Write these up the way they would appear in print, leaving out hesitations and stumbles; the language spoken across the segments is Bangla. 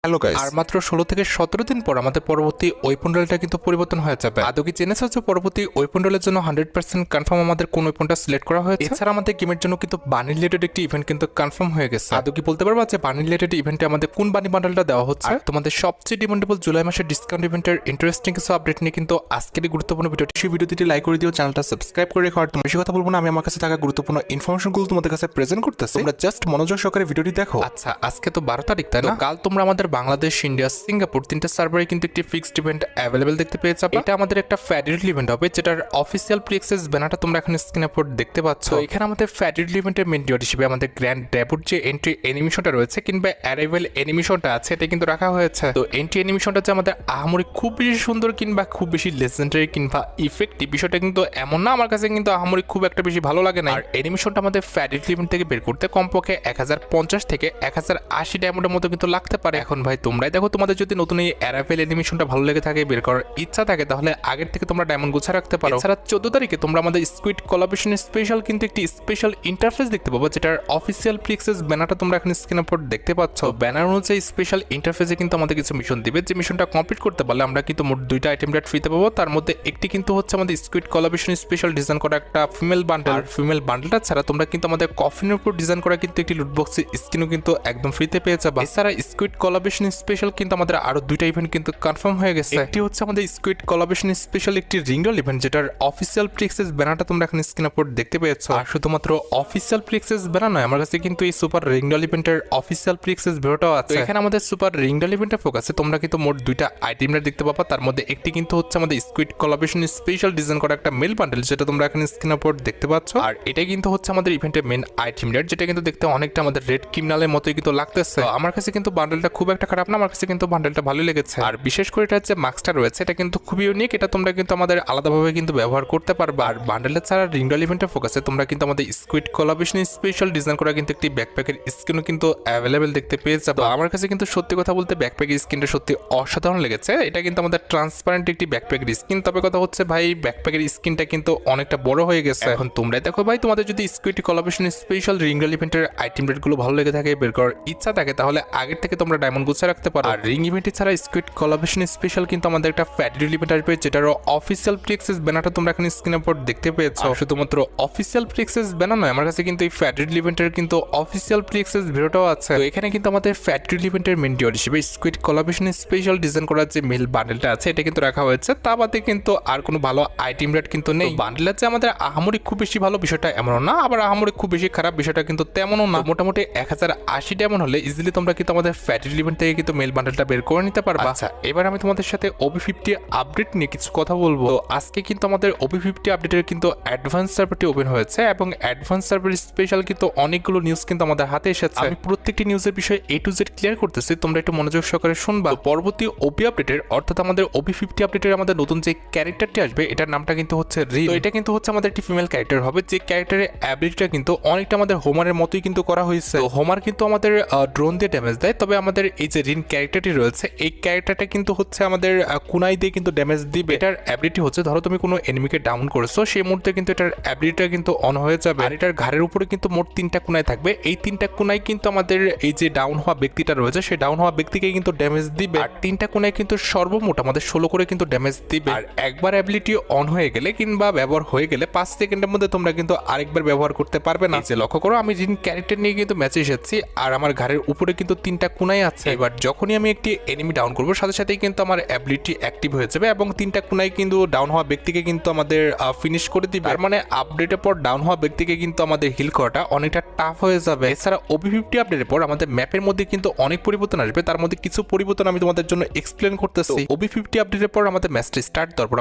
হ্যালো গাইস, আর মাত্র 16 থেকে 17 দিন পর আমাদের পরবর্তী ওয়েপনডলটা কিন্তু পরিবর্তন হয়ে যাবে। আদৌ কি জেনেছো যে পরবর্তী ওয়েপনডলের জন্য 100% কনফার্ম আমাদের কোন ওয়েপনটা সিলেক্ট করা হয়েছে? এছাড়া আমাদের গেমের জন্য কিন্তু বানি রিলেটেড একটি ইভেন্ট কিন্তু কনফার্ম হয়ে গেছে। আদৌ কি বলতে পারবা যে বানি রিলেটেড ইভেন্টে আমাদের কোন বানি বান্ডলটা দেওয়া হচ্ছে? আর তোমাদের সবচেয়ে ডিমান্ডেবল জুলাই মাসের ডিসকাউন্ট ইভেন্টের ইন্টারেস্টিং কিছু আপডেট নিয়ে কিন্তু আজকের এই গুরুত্বপূর্ণ ভিডিওটি সেই ভিডিওটি লাইক করে দিও, চ্যানেলটা সাবস্ক্রাইব করে রেখো। আর তুমি বেশি কথা বলবো না, আমি আমার কাছে থাকা গুরুত্বপূর্ণ ইনফরমেশনগুলো তোমাদের কাছে প্রেজেন্ট করতেছি, তোমরা জাস্ট মনোযোগ সহকারে ভিডিওটি দেখো। আচ্ছা, আজকে তো 12 তারিখ, তাই না? কাল তোমরা আমাদের বাংলাদেশ, ইন্ডিয়া, সিঙ্গাপুর তিনটে সার্ভারে কিন্তু একটি ফিক্সড ইভেন্ট অ্যাভেলেবেল দেখতে পেয়ে যাবে। এটা আমাদের একটা ফ্যাডিডল ইভেন্ট হবে, যেটার অফিসিয়াল প্রি অ্যাক্সেস ব্যানারটা তোমরা এখন স্ক্রিনে পর দেখতে পাচ্ছ। এখানে আমাদের ফ্যাডিডল ইভেন্টের মেন ডিওর হিসেবে আমাদের গ্র্যান্ড ডেবুট যে এন্ট্রি অ্যানিমেশনটা রয়েছে কিংবা অ্যারাইভাল অ্যানিমেশনটা আছে, এটা কিন্তু রাখা হয়েছে। তো এন্ট্রি অ্যানিমেশনটা যে আমাদের আহামরি খুব বেশি সুন্দর কিংবা খুব বেশি লেজেন্ডারি কিংবা ইফেক্টিভ, বিষয়টা কিন্তু এমন না। আমার কাছে কিন্তু আহামরি খুব একটা বেশি ভালো লাগে না। আর অ্যানিমেশনটা আমাদের ফ্যাডিডল ইভেন্ট থেকে বের করতে কমপক্ষে 1050 থেকে 1080 ডায়মন্ডের মতো কিন্তু লাগতে পারে। এখন ভাই তোমরাই দেখো, তোমাদের যদি নতুন এই অ্যারাইভাল অ্যানিমেশনটা ভালো লেগে থাকে, বের করার ইচ্ছা থাকে, তাহলে আগের থেকে তোমরা ডায়মন্ড গুছা রাখতে পারো। এছাড়া 14 তারিখে তোমরা আমাদের স্কুইড কোলাবরেশন স্পেশাল কিন্তু একটি স্পেশাল ইন্টারফেস দেখতে পাবো, যেটার অফিসিয়াল প্রি অ্যাক্সেস ব্যানারটা তোমরা এখন স্ক্রিনে পর দেখতে পাচ্ছ। ব্যানার অনুযায়ী স্পেশাল ইন্টারফেসে কিন্তু আমাদের কিছু মিশন দিবে, যে মিশনটা কমপ্লিট করতে পারলে আমরা কিন্তু মোট 2টা আইটেম রেট ফ্রিতে পাবো। তার মধ্যে একটি কিন্তু হচ্ছে আমাদের স্কুইড কোলাবরেশন স্পেশাল ডিজাইন করা একটা ফিমেল বান্ডেল। আর ফিমেল বান্ডেলটা ছাড়া তোমরা কিন্তু আমাদের কফিনের উপর ডিজাইন করা কিন্তু একটি লুটবক্সের স্কিনও কিন্তু একদম ফ্রিতে পেয়ে যাবে। এছাড়া স্কুইড কোলাবরেশন স্পেশাল কিন্তু আমাদের আরো 2টা ইভেন্ট কিন্তু কনফার্ম হয়ে গেছে। একটি হচ্ছে আমাদের স্কুইড কোলাবরেশন স্পেশাল একটি রিংডল ইভেন্ট, যেটার অফিসিয়াল প্রি অ্যাক্সেস ব্যানারটা তোমরা এখন স্ক্রিনে পর দেখতে পেয়েছো। আর শুধুমাত্র অফিসিয়াল প্রি অ্যাক্সেস ব্যানার নয়, আমার কাছে কিন্তু এই সুপার রিংডল ইভেন্টের অফিসিয়াল প্রি অ্যাক্সেস ভিডিওটাও আছে। এখানে আমাদের সুপার রিংডল ইভেন্টের ফোকাসে তোমরা কিন্তু মোট 2টা আইটেম রেট দেখতে পাবা। তার মধ্যে একটি কিন্তু হচ্ছে আমাদের স্কুইড কোলাবরেশন স্পেশাল ডিজাইন করা একটা মেল বান্ডেল, যেটা তোমরা এখন স্ক্রিনের পর দেখতে পাচ্ছ। আর এটা কিন্তু হচ্ছে আমাদের ইভেন্টের মেন আইটেম রেট, যেটা কিন্তু দেখতে অনেকটা আমাদের রেড ক্রিমিনালের মতোই কিন্তু লাগতেছে। আমার কাছে কিন্তু বান্ডেলটা খুব একটা খারাপ না, আমার কাছে কিন্তু বান্ডেলটা ভালো লেগেছে। আর বিশেষ করে এটা যে মাস্কটা রয়েছে, এটা কিন্তু খুবই ইউনিক। এটা তোমরা কিন্তু আমাদের আলাদাভাবে কিন্তু ব্যবহার করতে পারবে। আর বান্ডেলের ছাড়া রিংডল ইভেন্টের ফোকাসে তোমরা কিন্তু আমাদের স্কুইড কোলাবরেশন স্পেশাল ডিজাইন করা কিন্তু একটি ব্যাকপ্যাকের স্কিনও কিন্তু অ্যাভেলেবেল দেখতে পেয়ে যাবে। আমার কাছে কিন্তু সত্যি কথা বলতে ব্যাকপ্যাকের স্কিনটা সত্যি অসাধারণ লেগেছে। এটা কিন্তু আমাদের ট্রান্সপারেন্ট একটি ব্যাকপ্যাকের স্কিন। তবে কথা হচ্ছে ভাই, ব্যাকপ্যাকের স্কিনটা কিন্তু অনেকটা বড় হয়ে গেছে। এখন তোমরাই দেখো ভাই, তোমাদের যদি স্কুইড কোলাবরেশন স্পেশাল রিংডল ইভেন্টের আইটেম রেটগুলো ভালো লেগে থাকে, বের করার ইচ্ছা থাকে, তাহলে আগের থেকে তোমরা ডায়মন্ড গুছিয়ে রাখতে পারো। আর রিং ইভেন্ট ছাড়া স্কুইড কোলাবরেশন স্পেশাল কিন্তু আমাদের একটা ফ্যাডিডল ইভেন্ট আসবে, যেটার অফিসিয়াল প্রি অ্যাক্সেস ব্যানারটা তোমরা এখন স্ক্রিনের পর দেখতে পেয়েছো। শুধুমাত্র অফিসিয়াল প্রি অ্যাক্সেস ব্যানার নয়, আমার কাছে কিন্তু এই ফ্যাডিডল ইভেন্টের কিন্তু অফিসিয়াল প্রি অ্যাক্সেস ভিডিওটাও আছে। তো এখানে কিন্তু আমাদের ফ্যাডিডল ইভেন্টের মেন ডিওর হিসেবে স্কুইড কোলাবরেশন স্পেশাল ডিজাইন করা যে মেল বান্ডেলটা আছে, এটা কিন্তু রাখা হয়েছে। তা বাদে কিন্তু আর কোনো ভালো আইটেম রেট কিন্তু নেই। বান্ডেল আছে আমাদের আহামরি খুব বেশি ভালো, বিষয়টা এমনও না, আবার আহামরি খুব বেশি খারাপ, বিষয়টা কিন্তু তেমনও না। মোটামুটি 1080 ডায়মন্ড হলে ইজিলি তোমরা কিন্তু আমাদের ফ্যাডিডল ইভেন্ট থেকে কিন্তু মেল বান্ডেলটা বের করে নিতে পারবা। আচ্ছা, এবার আমি তোমাদের সাথে OB50 আপডেট নিয়ে কিছু কথা বলবো। তো আজকে কিন্তু আমাদের OB50 আপডেটের কিন্তু অ্যাডভান্স সার্ভারটি ওপেন হয়েছে, এবং অ্যাডভান্স সার্ভার স্পেশাল কিন্তু অনেকগুলো নিউজ কিন্তু আমাদের হাতে এসেছে। আমি প্রত্যেকটি নিউজের বিষয়ে A to Z ক্লিয়ার করতেছি, তোমরা একটু মনোযোগ সহকারে শুনবা। পরবর্তী OB আপডেটের অর্থাৎ আমাদের OB50 আপডেটের আমাদের নতুন যে ক্যারেক্টারটি আসবে, এটার নামটা কিন্তু হচ্ছে রিন। তো এটা কিন্তু হচ্ছে আমাদের একটি ফিমেল ক্যারেক্টার হবে, যে ক্যারেক্টারের অ্যাবিলিটিটা কিন্তু অনেকটা আমাদের হোমারের মতোই কিন্তু করা হয়েছে। হোমার কিন্তু আমাদের ড্রোন দিয়ে ড্যামেজ দেয়, তবে আমাদের এই যে রিন ক্যারেক্টারটি রয়েছে, এই ক্যারেক্টারটা কিন্তু হচ্ছে আমাদের কুনাই দিয়ে কিন্তু ড্যামেজ দিবে। এটার অ্যাবিলিটি হচ্ছে, ধরো তুমি কোনো এনিমিকে ডাউন করেছো, সেই মুহূর্তে কিন্তু এটার অ্যাবিলিটিটা কিন্তু অন হয়ে যাবে। আর এটার ঘাড়ের উপরে কিন্তু মোট 3টা কুনাই থাকবে। এই 3টা কুনাই কিন্তু আমাদের এই যে ডাউন হওয়া ব্যক্তিটা রয়েছে, সেই ডাউন হওয়া ব্যক্তিকে কিন্তু ড্যামেজ দিবে। আর 3টা কুনাই কিন্তু সর্বমোট আমাদের 16 করে কিন্তু ড্যামেজ দিবে। আর একবার অ্যাবিলিটি অন হয়ে গেলে কিংবা ব্যবহার হয়ে গেলে 5 সেকেন্ডের মধ্যে তোমরা কিন্তু আরেকবার ব্যবহার করতে পারবে না। যে লক্ষ্য করো, আমি রিন ক্যারেক্টার নিয়ে কিন্তু ম্যাচে এসেছি, আর আমার ঘাড়ের উপরে কিন্তু 3টা কুনাই আছে। এবার যখনই আমি একটি এনিমি ডাউন করবো, সাথে সাথেই কিন্তু আমার অ্যাবিলিটি অ্যাক্টিভ হয়ে যাবে, এবং 3টা কুনাই কিন্তু ডাউন হওয়া ব্যক্তিকে কিন্তু আমাদের ফিনিশ করে দিবে। আর মানে আপডেটের পর ডাউন হওয়া ব্যক্তিকে কিন্তু আমাদের হিল করাটা অনেকটা টাফ হয়ে যাবে। এছাড়া OB50 আপডেটের পর আমাদের ম্যাপের মধ্যে কিন্তু অনেক পরিবর্তন আসবে। তার মধ্যে কিছু পরিবর্তন আমি তোমাদের জন্য এক্সপ্লেন করতেছি। OB50 আপডেটের পর আমাদের ম্যাচটি স্টার্ট, তারপর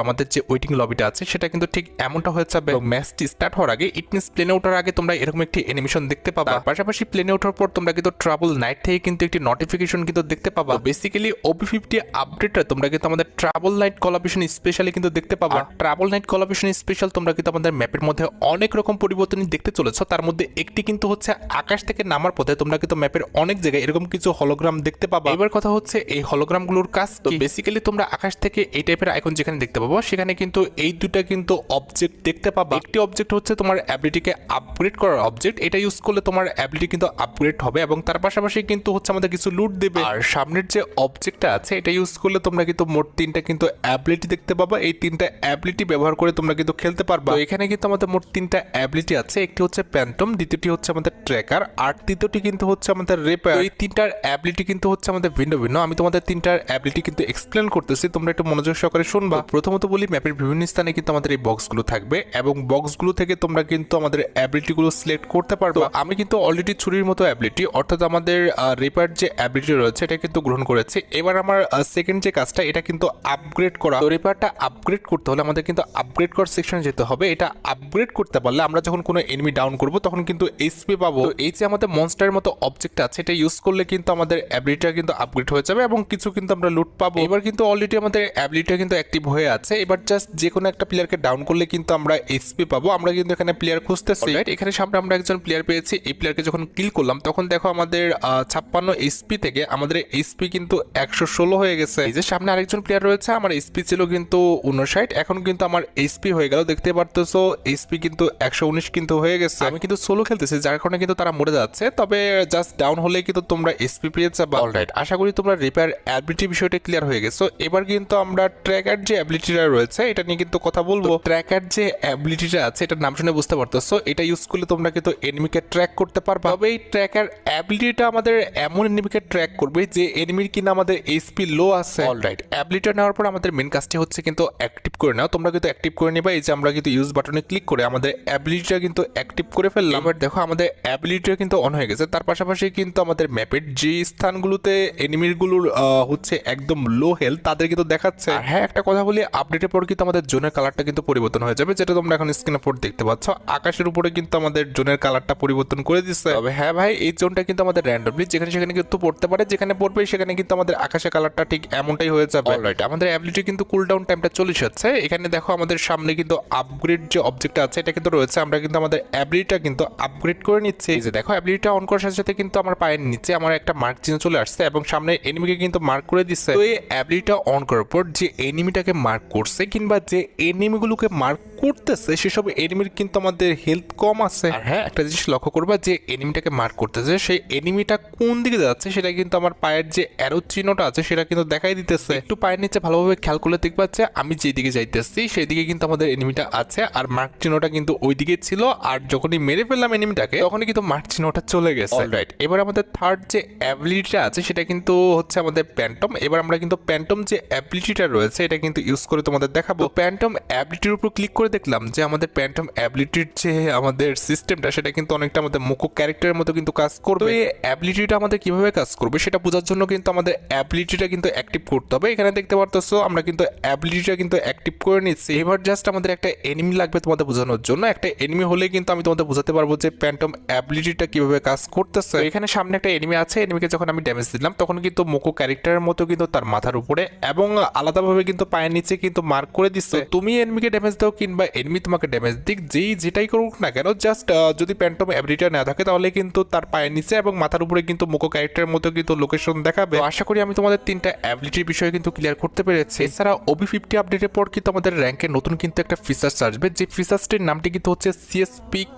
আমাদের যে ওয়েটিং লবিটা আছে, সেটা কিন্তু ঠিক এমনটা হয়ে যাবে। ম্যাচটি স্টার্ট হওয়ার আগে, ইট মিনস প্লেনে ওঠার আগে তোমরা এরকম একটি অ্যানিমেশন দেখতে পাবা। পাশাপাশি প্লেনে ওঠার পর তোমরা কিন্তু ট্রাভেল নাইট থেকে কিন্তু একটি নোটিফিকেশন কিন্তু দেখতে পাবা। বেসিক্যালি OB50 আপডেটটা তোমরা কিন্তু আমাদের ট্রাভেল নাইট কোলাবরেশন স্পেশালি কিন্তু দেখতে পাবা। ট্রাভেল নাইট কোলাবরেশন স্পেশাল তোমরা কিন্তু আমাদের ম্যাপের মধ্যে অনেক রকম পরিবর্তনই দেখতে চলেছো। তার মধ্যে একটি কিন্তু হচ্ছে আকাশ থেকে নামার পথে তোমরা কিন্তু ম্যাপের অনেক জায়গায় এরকম কিছু হলোগ্রাম দেখতে পাবা। এবার কথা হচ্ছে এই হলোগ্রামগুলোর কাজ তো বেসিক্যালি তোমরা আকাশ থেকে এই টাইপের আইকন যেখানে দেখতে পাবো, সেখানে কিন্তু এই দুটা কিন্তু অবজেক্ট দেখতে পাবা। একটি অবজেক্ট হচ্ছে তোমার অ্যাবিলিটিকে আপগ্রেড করার অবজেক্ট, এটা ইউজ করলে তোমার অ্যাবিলিটি কিন্তু আপগ্রেড হবে, এবং তার পাশাপাশি কিন্তু হচ্ছে আমাদের কিছু লুট দেবে। দিবে। আর সামনের যে অবজেক্টটা আছে এটা ইউজ করলে তোমরা কিন্তু মোট 3টা কিন্তু অ্যাবিলিটি দেখতে পাবা। এই 3টা অ্যাবিলিটি ব্যবহার করে তোমরা কিন্তু খেলতে পারবা। তো এখানে কিন্তু আমাদের মোট 3টা অ্যাবিলিটি আছে। একটি হচ্ছে প্যান্টম, দ্বিতীয়টি হচ্ছে আমাদের ট্র্যাকার, আর তৃতীয়টি কিন্তু হচ্ছে আমাদের রিপেয়ার। এই 3টার অ্যাবিলিটি কিন্তু হচ্ছে আমাদের ভিন্ন ভিন্ন। আমি তোমাদের 3টার অ্যাবিলিটি কিন্তু এক্সপ্লেন করতেছি, তোমরা একটু মনোযোগ সহকারে শুনবা। প্রথমত বলি, ম্যাপের বিভিন্ন স্থানে কিন্তু আমাদের এই বক্সগুলো থাকবে এবং বক্সগুলো থেকে তোমরা কিন্তু আমাদের অ্যাবিলিটিগুলো সিলেক্ট করতে পারবে। আমি কিন্তু অলরেডি ছুরির মতো অ্যাবিলিটি অর্থাৎ আমাদের রিপেয়ার যে অ্যাবিলিটি রয়েছে এটা কিন্তু গ্রহণ করেছি। এবার আমার সেকেন্ড যে কাজটা এটা কিন্তু আপগ্রেড করা। তো রিপেয়ারটা আপগ্রেড করতে হলে আমাদের কিন্তু আপগ্রেড করার সেকশনে যেতে হবে। এটা আপগ্রেড করতে পারলে আমরা যখন কোনো এনিমি ডাউন করব তখন কিন্তু এইচপি পাবো। তো এই যে আমাদের মনস্টারের মতো অবজেক্ট আছে এটা ইউজ করলে কিন্তু আমাদের অ্যাবিলিটিটা কিন্তু আপগ্রেড হয়ে যাবে এবং কিছু কিন্তু আমরা লুট পাবো। এবার কিন্তু অলরেডি আমাদের অ্যাবিলিটিটা কিন্তু অ্যাক্টিভ হয়ে আছে। এবার জাস্ট যে কোনো একটা প্লেয়ারকে ডাউন করলে কিন্তু আমরা এইচপি পাবো। আমরা কিন্তু এখানে প্লেয়ার খুঁজতেছি। এখানে সামনে আমরা একজন প্লেয়ার পেয়েছি। এই প্লেয়ারকে যখন কিল করলাম তখন দেখো আমাদের 56 এইচপি থেকে আমাদের এইচপি কিন্তু 116 হয়ে গেছে। এই যে সামনে আরেকজন প্লেয়ার রয়েছে, আমার এইচপি ছিল কিন্তু 59, এখন কিন্তু আমার এইচপি হয়ে গেল। দেখতে পারতেছো এইচপি কিন্তু 119 কিন্তু হয়ে গেছে। আমি কিন্তু সোলো খেলতেছি যার কারণে কিন্তু তারা মরে যাচ্ছে, তবে জাস্ট ডাউন হলে কিন্তু তোমরা এইচপি পেয়ে যাবে। অলরাইট, আশা করি তোমরা রিপেয়ার অ্যাবিলিটি বিষয়টা ক্লিয়ার হয়ে গেছো। এবার কিন্তু আমরা ট্র্যাকার যে অ্যাবিলিটিটা রয়েছে এটা নিয়ে কিন্তু কথা বলবো। ট্র্যাকার যে অ্যাবিলিটিটা আছে এটার নাম শুনে বুঝতে পারতেছো, এটা ইউজ করলে তোমরা কিন্তু এনিমিকে ট্র্যাক করতে পারবা। তবে এই ট্র্যাকার অ্যাবিলিটিটা আমাদের এমন এনিমিকে ট্র্যাক করবে যে এনিমির কিনা আমাদের এইচপি লো আছে। অলরাইট, অ্যাবিলিটিটা নেওয়ার পর আমাদের মেন কাজটি হচ্ছে কিন্তু অ্যাক্টিভ করে নাও। তোমরা কিন্তু অ্যাক্টিভ করে নিবা। এই যে আমরা কিন্তু ইউজ বাটনে ক্লিক করে আমাদের অ্যাবিলিটিটা কিন্তু অ্যাক্টিভ করে ফেললাম। এবার দেখো আমাদের অ্যাবিলিটিটা কিন্তু অন হয়ে গেছে। তার পাশাপাশি কিন্তু আমাদের ম্যাপের যে স্থানগুলোতে এনিমিগুলোর হচ্ছে একদম লো হেলথ তাদের কিন্তু দেখাচ্ছে। হ্যাঁ, একটা কথা বলি, আপডেটের পর কিন্তু আমাদের জোনের কালারটা কিন্তু পরিবর্তন হয়ে যাবে, যেটা তোমরা এখন স্ক্রিনের উপর দেখতে পাচ্ছ। আকাশের উপরে কিন্তু আমাদের জোনের কালারটা পরিবর্তন করে দিচ্ছে। তবে হ্যাঁ ভাই, এই জোনটা কিন্তু আমাদের র্যান্ডমলি যেখানে সেখানে কিন্তু পড়তে পারে, যেখানে পড়বে সেখানে কিন্তু আমাদের আকাশের কালারটা ঠিক এমনটাই হয়ে যাবে। অলরাইট, আমাদের অ্যাবিলিটি কিন্তু কুলডাউন টাইমটা চলে এসেছে। এখানে দেখো আমাদের সামনে কিন্তু আপগ্রেড যে অবজেক্ট আছে এটা কিন্তু রয়েছে। আমরা কিন্তু আমাদের অ্যাবিলিটিটা কিন্তু আপগ্রেড করে নিচ্ছি। এই যে দেখো অ্যাবিলিটিটা অন করার সাথে সাথে কিন্তু আমার পায়ের নিচে আমার একটা মার্ক চিহ্ন চলে আসছে এবং সামনে এনিমিকে কিন্তু মার্ক করে দিচ্ছে। তো এই অ্যাবিলিটিটা অন করার পর যে এনিমিটাকে মার্ক করছে কিংবা যে এনিমিগুলোকে মার্ক করতেছে সেসব এনিমির কিন্তু আমাদের হেলথ কম আছে। আর হ্যাঁ, একটা জিনিস লক্ষ্য করবা, যে এনিমিটাকে মার্ক করতেছে সেই এনিমিটা কোন দিকে যাচ্ছে সেটা কিন্তু আমার পায়ের যে অ্যারো চিহ্নটা আছে সেটা কিন্তু দেখাই দিতেছে। একটু পায়ের নিচে ভালোভাবে খেয়াল করলে দেখবা যে আমি যে দিকে যাইতেছি সেই দিকে কিন্তু আমাদের এনিমিটা আছে আর মার্ক চিহ্নটা কিন্তু ওই দিকে ছিল। আর যখনই মেরে ফেললাম এনিমিটাকে তখনই কিন্তু মার্ক চিহ্নটা চলে গেছে। অলরাইট, এবার আমাদের থার্ড যে অ্যাবিলিটিটা আছে সেটা কিন্তু হচ্ছে আমাদের প্যান্টম। এবার আমরা কিন্তু প্যান্টম যে অ্যাবিলিটিটা রয়েছে এটা কিন্তু ইউজ করে তোমাদের দেখাবো। প্যান্টম অ্যাবিলিটির উপর ক্লিক করে দেখলাম যে আমাদের প্যান্টম অ্যাবিলিটির যে আমাদের সিস্টেমটা সেটা কিন্তু অনেকটা আমাদের মোকো ক্যারেক্টারের মতো কিন্তু কাজ করবে। এই অ্যাবিলিটিটা আমাদের কিভাবে কাজ করবে সেটা বোঝার জন্য কিন্তু আমাদের অ্যাবিলিটিটা কিন্তু অ্যাক্টিভ করতে হবে। এখানে দেখতে পারতেছো আমরা কিন্তু অ্যাবিলিটিটা কিন্তু অ্যাক্টিভ করে নিচ্ছি। এবার জাস্ট আমাদের একটা এনিমি লাগবে তোমাদের বোঝানোর জন্য। একটা এনিমি হলে কিন্তু আমি তোমাদের বোঝাতে পারবো যে প্যান্টম অ্যাবিলিটিটা কিভাবে কাজ করতেছে। এখানে সামনে একটা এনিমি আছে, এনিমিকে যখন আমি ড্যামেজ দিলাম তখন কিন্তু মোকো ক্যারেক্টারের মতো কিন্তু তার মাথার উপরে এবং আলাদাভাবে কিন্তু পায়ের নিচে কিন্তু মার্ক করে দিচ্ছে। তুমি এনিমিকে ড্যামেজ দাও কিংবা এনিমি তোমাকে ড্যামেজ দিক, যেটাই করুক না কেন, জাস্ট যদি প্যান্টম অ্যাবিলিটিটা না থাকে তাহলে কিন্তু তার পায়ের নিচে এবং মাথার উপরে কিন্তু মোকো ক্যারেক্টারের মতো কিন্তু লোকেশন দেখাবে। আশা করি আমি তোমাদের 3টা অ্যাবিলিটির বিষয়ে কিন্তু ক্লিয়ার করতে পেরেছি। এছাড়া OB50 আপডেটের পর কিন্তু আমাদের র্যাঙ্কে নতুন কিন্তু একটা ফিচার্স আসবে, যে ফিচার্সটির নামটি কিন্তু হচ্ছে CS পিক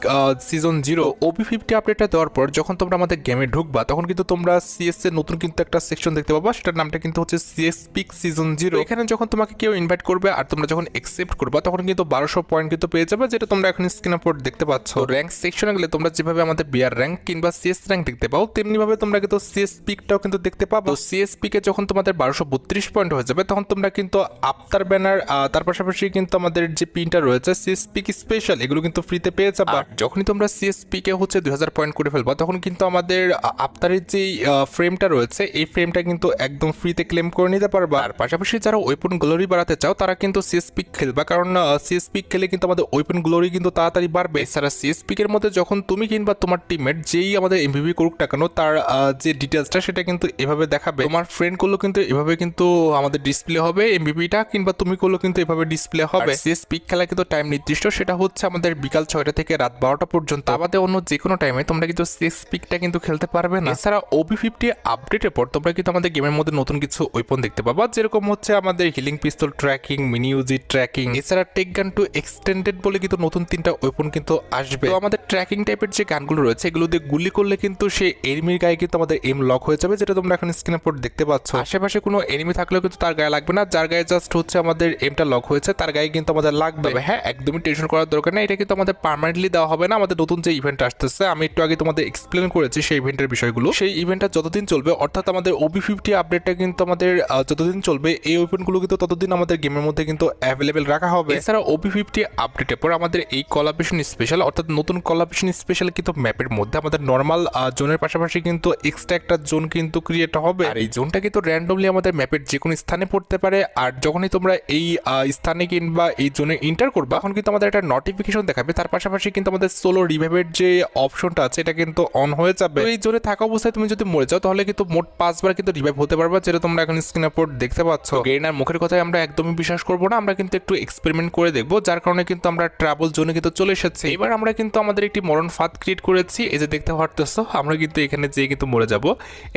সিজন 0। OB50 আপডেটটা দেওয়ার পর যখন তোমরা আমাদের গেমে ঢুকবা তখন কিন্তু তোমরা CS এর নতুন কিন্তু একটা সেকশন দেখতে পাবা, সেটার নামটা কিন্তু হচ্ছে CS পিক সিজন 0। এখানে যখন তোমাকে কেউ ইনভাইট করবে আর তোমরা যখন অ্যাকসেপ্ট করবা তখন কিন্তু 1200 পয়েন্ট কিন্তু পেয়ে যাবে, যেটা তোমরা এখন স্ক্রিনের উপর দেখতে পাচ্ছ। র্যাঙ্ক সেকশনে গেলে তোমরা যেভাবে আমাদের বিআর র্যাঙ্ক কিংবা CS র্যাঙ্ক দেখতে পাও তেমনি ভাবে তোমরা কিন্তু CS পিকটাও কিন্তু দেখতে পাবো। তো CS পিকে যখন তোমাদের 1232 পয়েন্ট হয়ে যাবে তখন তোমরা কিন্তু আফতার ব্যানার তার পাশাপাশি কিন্তু আমাদের যে পিনটা রয়েছে CS পিক স্পেশাল এগুলো কিন্তু ফ্রিতে পেয়ে যাবা। যখনই তোমরা CS পিকে হচ্ছে 2000 পয়েন্ট করে ফেলবা তখন কিন্তু আমাদের আফতারের যে ফ্রেমটা রয়েছে এই ফ্রেমটা কিন্তু একদম ফ্রিতে ক্লেম করে নিতে পারবা। আর পাশাপাশি যারা ওয়েপন গ্লোরি বাড়াতে চাও তারা কিন্তু CS পিক খেলবা, কারণ CS পিক খেলে কিন্তু আমাদের ওয়েপন গ্লোরি কিন্তু তাড়াতাড়ি বাড়বে। এছাড়া CS পিকের মধ্যে যখন তুমি কিংবা তোমার টিমমেট যেই আমাদের MVP করুক না কেন তার যে ডিটেলসটা সেটা কিন্তু এভাবে দেখাবে। তোমার ফ্রেন্ড করলো কিন্তু এভাবে কিন্তু আমাদের ডিসপ্লে হবে MVPটা, কিংবা তুমি করলো কিন্তু এভাবে ডিসপ্লে হবে। CS পিক খেলা কিন্তু টাইম নির্দিষ্ট, সেটা হচ্ছে আমাদের বিকাল 6টা থেকে রাত 12টা পর্যন্ত। আমাদের অন্য যে কোনো টাইমে তোমরা কিন্তু CS পিকটা কিন্তু খেলতে পারবে না। এছাড়া OB50 আপডেটের পর তোমরা কিন্তু আমাদের গেমের মধ্যে নতুন কিছু ওয়েপন দেখতে পাবা, যেরকম হচ্ছে আমাদের হিলিং পিস্তল ট্র্যাকিং, মিনি ইউজি ট্র্যাকিং, এছাড়া টেক গান টু এক্সটেন্ডেড বলে কিন্তু নতুন 3টা ওয়েপন কিন্তু আসবে। তো আমাদের ট্র্যাকিং টাইপের যে গানগুলো রয়েছে এগুলো দিয়ে গুলি করলে কিন্তু সেই এনিমির গায়ে কিন্তু আমাদের এম লক হয়ে যাবে, যেটা তোমরা এখন স্ক্রিনের উপর দেখতে পাচ্ছ। আশেপাশে কোনো এনিমি থাকলেও কিন্তু তার গায়ে লাগবে না, যার গায়ে জাস্ট হচ্ছে আমাদের এমটা লক হয়েছে তার গায়ে কিন্তু আমাদের লাগবে। হ্যাঁ, একদমই টেনশন করার দরকার নেই, এটা কিন্তু আমাদের পার্মানেন্টলি দেওয়া হবে না। আমাদের নতুন যে ইভেন্ট আসতেছে, আমি একটু আগে তোমাদের এক্সপ্লেন করেছি সেই ইভেন্টের বিষয়গুলো। সেই ইভেন্টটা যতদিন চলবে, অর্থাৎ আমাদের OB50 আপডেটটা কিন্তু আমাদের যতদিন চলবে এই ওয়েপনগুলো কিন্তু ততদিন আমাদের গেমের মধ্যে কিন্তু অ্যাভেলেবেল রাখা হবে। এছাড়া OB50 আপডেটের পর আমাদের এই কোলাবরেশন স্পেশাল, অর্থাৎ নতুন কোলাবরেশন স্পেশাল কিন্তু ম্যাপের মধ্যে আমাদের নর্মাল জোনের পাশাপাশি কিন্তু এক্সট্রা একটা জোন কিন্তু ক্রিয়েট হবে। আর এই জোনটা কিন্তু র্যান্ডমলি আমাদের ম্যাপের যে কোনো স্থানে পড়তে পারে। আর যখনই তোমরা এই স্থানে কিংবা এই জোনে এন্টার করবে তখন কিন্তু আমাদের একটা নোটিফিকেশন দেখাবে, তার পাশাপাশি কিন্তু আমাদের সোলো রিভাইভের যে অপশনটা আছে এটা কিন্তু অন হয়ে যাবে। এই জোনে থাকা অবস্থায় তুমি যদি মরে যাও তাহলে কিন্তু মোট 5 বার কিন্তু রিভাইভ হতে পারবে, যেটা তোমরা এখন স্ক্রিনের উপর দেখতে পাচ্ছ। গেইনার মুখের কথায় আমরা একদমই বিশ্বাস করবো না, আমরা কিন্তু একটু এক্সপেরিমেন্ট করে দেখবো, যার কারণে কিন্তু আমরা ট্রাভেল জোনে কিন্তু চলে এসেছি। এবার আমরা কিন্তু আমাদের একটি মরণ ফাঁদ ক্রিয়েট করেছি। এই যে দেখতে পারতেছো আমরা কিন্তু এখানে যেয়ে কিন্তু মরে যাব।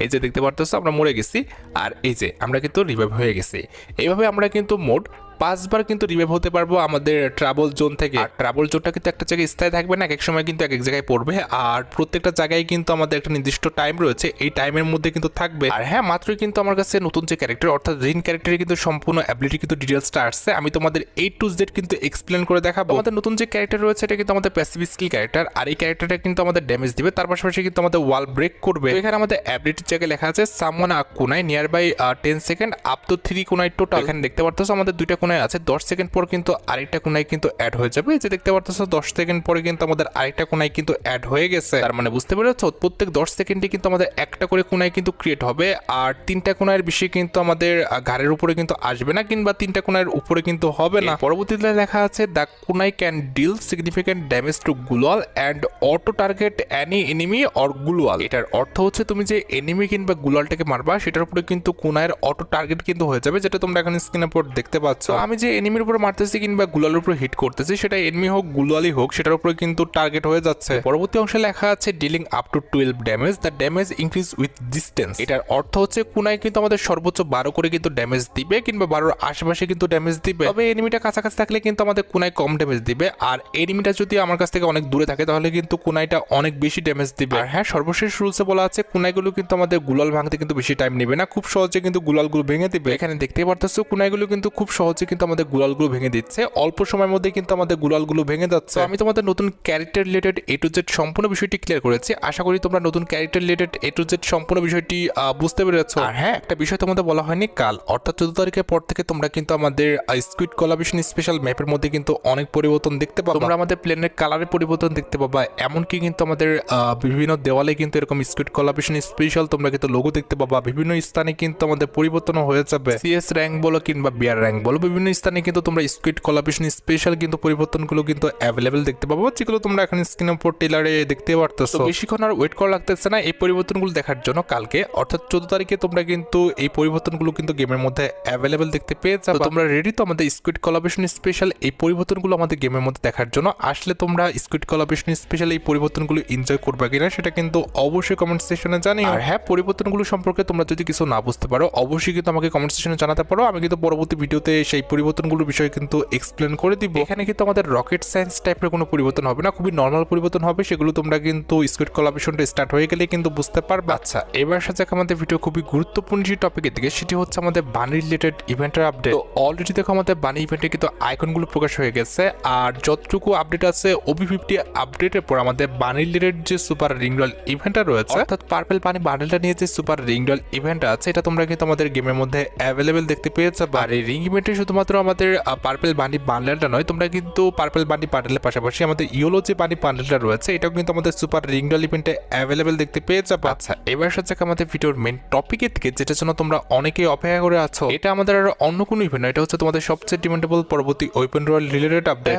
এই যে দেখতে পারতেছো আমরা মরে গেছি, আর এই যে আমরা কিন্তু রিভাইভ হয়ে গেছি। এইভাবে আমরা কিন্তু মোট 5 বার কিন্তু রিভাইভ হতে পারবো আমাদের ট্রাভেল জোন থেকে। আর ট্রাভেল জোনটা কিন্তু একটা জায়গায় স্থায়ী থাকবে না, এক সময় কিন্তু এক জায়গায় পড়বে। আর প্রত্যেকটা জায়গায় কিন্তু আমাদের একটা নির্দিষ্ট টাইম রয়েছে, এই টাইমের মধ্যে কিন্তু থাকবে। আর হ্যাঁ, মাত্রই কিন্তু আমার কাছে নতুন যে ক্যারেক্টার অর্থাৎ রিন ক্যারেক্টারের কিন্তু সম্পূর্ণ অ্যাবিলিটি কিন্তু ডিটেলসটা আসছে। আমি তোমাদের A to Z কিন্তু এক্সপ্লেন করে দেখাবো। আমাদের নতুন যে ক্যারেক্টার রয়েছে এটা কিন্তু আমাদের প্যাসিভ স্কিল ক্যারেক্টার, আর এই ক্যারেক্টারটা কিন্তু আমাদের ড্যামেজ দিবে, তার পাশাপাশি কিন্তু আমাদের ওয়াল ব্রেক করবে। তো এখানে আমাদের অ্যাবিলিটির জায়গায় লেখা আছে সামওয়ান আ কোনায় near by 10 second up to 3 কোনায় টোটাল। এখানে দেখতে পারতেছো আমাদের 2টা কোনায় আছে, 10 সেকেন্ড পর কিন্তু আরেকটা কোনায় কিন্তু অ্যাড হয়ে যাবে। এই যে দেখতে পারতেছো 10 সেকেন্ড পরে কিন্তু আমাদের আরেকটা কোনায় কিন্তু অ্যাড হয়ে গেছে। তার মানে বুঝতে পেরেছো, প্রত্যেক 10 সেকেন্ডে কিন্তু আমাদের একটা করে কোনায় কিন্তু ক্রিয়েট হবে। আর 3টা কোনার বেশি কিন্তু আমাদের ঘাড়ের উপরে কিন্তু আসবে না, কিংবা 3টা কোনার উপরে কিন্তু হবে না। পরবর্তীতে লেখা আছে the Konai can deal significant damage to glual and auto target any enemy or glual. এটার অর্থ হচ্ছে তুমি যে এনিমি কিংবা গ্লুয়ালটাকে মারবা সেটার উপরে কিন্তু কোনায়ের অটো টার্গেট কিন্তু হয়ে যাবে, যেটা তোমরা এখন স্ক্রিনের উপর দেখতে পাচ্ছ। আমি যে এনিমির উপর মারতেছি কিংবা গুলালের উপর হিট করতেছি, সেটা এনিমি হোক গুলালই হোক সেটার উপরে কিন্তু টার্গেট হয়ে যাচ্ছে। পরবর্তী অংশে লেখা আছে dealing up to 12 damage, the damage increase with distance. এটার অর্থ হচ্ছে কোনায় কিন্তু আমাদের সর্বোচ্চ 12 করে কিন্তু ড্যামেজ দিবে, কিংবা 12-র আশেপাশে কিন্তু ড্যামেজ দিবে। তবে এনিমিটা কাছাকাছি থাকলে কিন্তু আমাদের কোনায় কম ড্যামেজ দিবে, আর এনিমিটা যদি আমার কাছ থেকে অনেক দূরে থাকে তাহলে কিন্তু কোনাইটা অনেক বেশি ড্যামেজ দিবে। আর হ্যাঁ, সর্বশেষ রুলসে বলা আছে কোনাইগুলো কিন্তু আমাদের গুলাল ভাঙতে কিন্তু বেশি টাইম নেবে না, খুব সহজে কিন্তু গুলালগুলো ভেঙে দিবে। এখানে দেখতেই পারতেছো কোনাইগুলো কিন্তু খুব সহজে কিন্তু আমাদের গুলালগুলো ভেঙে দিচ্ছে, অল্প সময়ের মধ্যে কিন্তু আমাদের গুলালগুলো ভেঙে যাচ্ছে। আমি তোমাদের নতুন character related A to Z সম্পূর্ণ বিষয়টি ক্লিয়ার করেছি, আশা করি তোমরা নতুন character related A to Z সম্পূর্ণ বিষয়টি বুঝতে পেরেছো। আর হ্যাঁ, একটা বিষয় তোমাদের বলা হয়নি, কাল অর্থাৎ 14 তারিখের পর থেকে তোমরা কিন্তু আমাদের স্কুইড কোলাবরেশন স্পেশাল ম্যাপের মধ্যে কিন্তু অনেক পরিবর্তন দেখতে পাবে। তোমরা আমাদের প্লেনের কালারের পরিবর্তন দেখতে পাবা, এমনকি কিন্তু আমাদের বিভিন্ন দেওয়ালে কিন্তু এরকম স্কুইড কোলাবরেশন স্পেশাল তোমরা কিন্তু লোগো দেখতে পাবা। বিভিন্ন স্থানে কিন্তু আমাদের পরিবর্তন হয়ে যাবে, CS র্যাঙ্ক বলো কিংবা বিআর র্যাঙ্ক বলো, বিভিন্ন স্থানে কিন্তু তোমরা স্কুইড কোলাবরেশন স্পেশাল কিন্তু পরিবর্তনগুলো কিন্তু অ্যাভেলেবেল দেখতে পাবো, যেগুলো তোমরা এখন স্ক্রিনের উপর টেলারে দেখতে পারতেছো। বেশিক্ষণ আর ওয়েট করা লাগতেছে না এই পরিবর্তনগুলো দেখার জন্য। কালকে অর্থাৎ 14 তারিখে তোমরা কিন্তু এই পরিবর্তনগুলো কিন্তু গেমের মধ্যে অ্যাভেলেবেল দেখতে পেয়ে যাবে। তোমরা রেডি তো আমাদের স্কুইড কোলাবরেশন স্পেশাল এই পরিবর্তনগুলো আমাদের গেমের মধ্যে দেখার জন্য? আসলে তোমরা স্কুইড কোলাবরেশন স্পেশাল এই পরিবর্তনগুলো এনজয় করবে কিনা সেটা কিন্তু অবশ্যই কমেন্ট সেকশনে জানিও। আর হ্যাঁ, পরিবর্তনগুলো সম্পর্কে তোমরা যদি কিছু না বুঝতে পারো অবশ্যই কিন্তু আমাকে কমেন্ট সেকশনে জানাতে পারো, আমি কিন্তু পরবর্তী ভিডিওতে সেই পরিবর্তনগুলোর বিষয়ে কিন্তু এক্সপ্লেন করে দিব। এখানে কিন্তু আমাদের রকেট সায়েন্স টাইপের কোনো পরিবর্তন হবে না, খুবই নর্মাল পরিবর্তন হবে, সেগুলো তোমরা কিন্তু স্কুইড কোলাবরেশনটা স্টার্ট হয়ে গেলে কিন্তু বুঝতে পারবে। আচ্ছা, এবার সাথে আমাদের ভিডিও খুবই গুরুত্বপূর্ণ যে টপিকের দিকে, সেটি হচ্ছে আমাদের বানি রিলেটেড ইভেন্টের আপডেট। তো অলরেডি দেখো আমাদের বানি ইভেন্টে কিন্তু আইকনগুলো প্রকাশ হয়ে গেছে, আর যতটুকু আপডেট আছে OB50 আপডেটের পর আমাদের বানি রিলেটেড যে সুপার রিংডল ইভেন্টটা রয়েছে, অর্থাৎ পার্পল বানি বান্ডেলটা নিয়ে যে সুপার রিংডল ইভেন্ট আছে এটা তোমরা কিন্তু আমাদের গেমের মধ্যে অ্যাভেলেবেল দেখতে পেয়েছো। আর এই রিং ইভেন্টে শুধুমাত্র আমাদের পার্পল বানি বান্ডেলটা নয়, তোমরা কিন্তু পার্পল বানি বান্ডেলের পাশাপাশি আমাদের ইয়েলো যে বানি বান্ডেলটা রয়েছে এটাও কিন্তু আমাদের সুপার রিংডল ইভেন্টে অ্যাভেলেবেল দেখতে পেয়ে যাবে। আচ্ছা, এবার হচ্ছে আমাদের ভিডিওর মেন টপিকের দিকে, যেটার জন্য তোমরা অনেকেই অপেক্ষা করে আছো। এটা আমাদের আর অন্য কোনো ইভেন্ট নয়, এটা হচ্ছে তোমাদের সবচেয়ে ডিমান্ডেবল পরবর্তী weapon royal related update.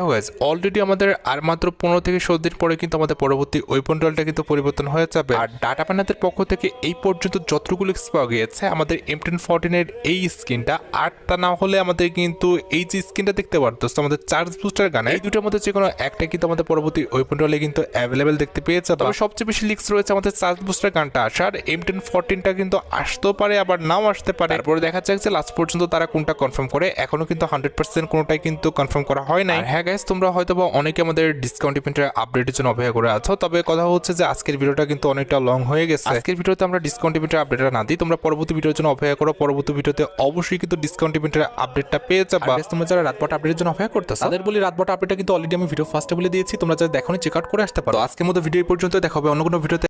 Already আমাদের আর মাত্র 15 থেকে 16 দিন পরে কিন্তু আমাদের পরবর্তী ওয়েপন রয়্যালটা কিন্তু পরিবর্তন হয়ে যাবে। আর ডাটা প্যানাদের পক্ষ থেকে এই পর্যন্ত যতটুকু লিক্স পাওয়া গিয়েছে আমাদের M1014 এর এই স্কিনটা 8টা না হলে আমাদের কিন্তু এই যে স্ক্রিনটা দেখতে পারতো আমাদের চার্জ বুস্টার গান, এই দুটোর মধ্যে যে কোনো একটা কিন্তু আমাদের পরবর্তী ওয়েপন রোলে কিন্তু অ্যাভেলেবেল দেখতে পেয়েছে। তবে সবচেয়ে বেশি লিক্স রয়েছে আমাদের চার্জ বুস্টার গানটা আসার, M1014টা কিন্তু আসতেও পারে আবার নাও আসতে পারে। তারপরে দেখা যাক যে লাস্ট পর্যন্ত তারা কোনটা কনফার্ম করে, এখনো কিন্তু 100% কোনোটাই কিন্তু কনফার্ম করা হয় নাই। হ্যাঁ গাইস, তোমরা হয়তো বা অনেকে আমাদের ডিসকাউন্ট ইভেন্টের আপডেটের জন্য অপেক্ষা করে আছো, তবে কথা হচ্ছে যে আজকের ভিডিওটা কিন্তু অনেকটা লং হয়ে গেছে। আজকের ভিডিওতে আমরা ডিসকাউন্ট ইভেন্টের আপডেটটা না দিই, তোমরা পরবর্তী ভিডিওর জন্য অপেক্ষা করো। পরবর্তী ভিডিওতে অবশ্যই কিন্তু ডিসকাউন্ট ইভেন্টের আপডেটটা পেয়ে যাবে। তোমরা যারা রাতবট আপডেটের জন্য অপেক্ষা করতেছো তাদের বলি, রাতবট আপডেটটা কিন্তু অলরেডি আমি ভিডিও ফার্স্টে বলে দিয়েছি, তোমরা যারা দেখোনি চেক আউট করে আসতে পারো। আজকের মতো ভিডিও পর্যন্ত দেখা হবে অন্য কোনো ভিডিওতে।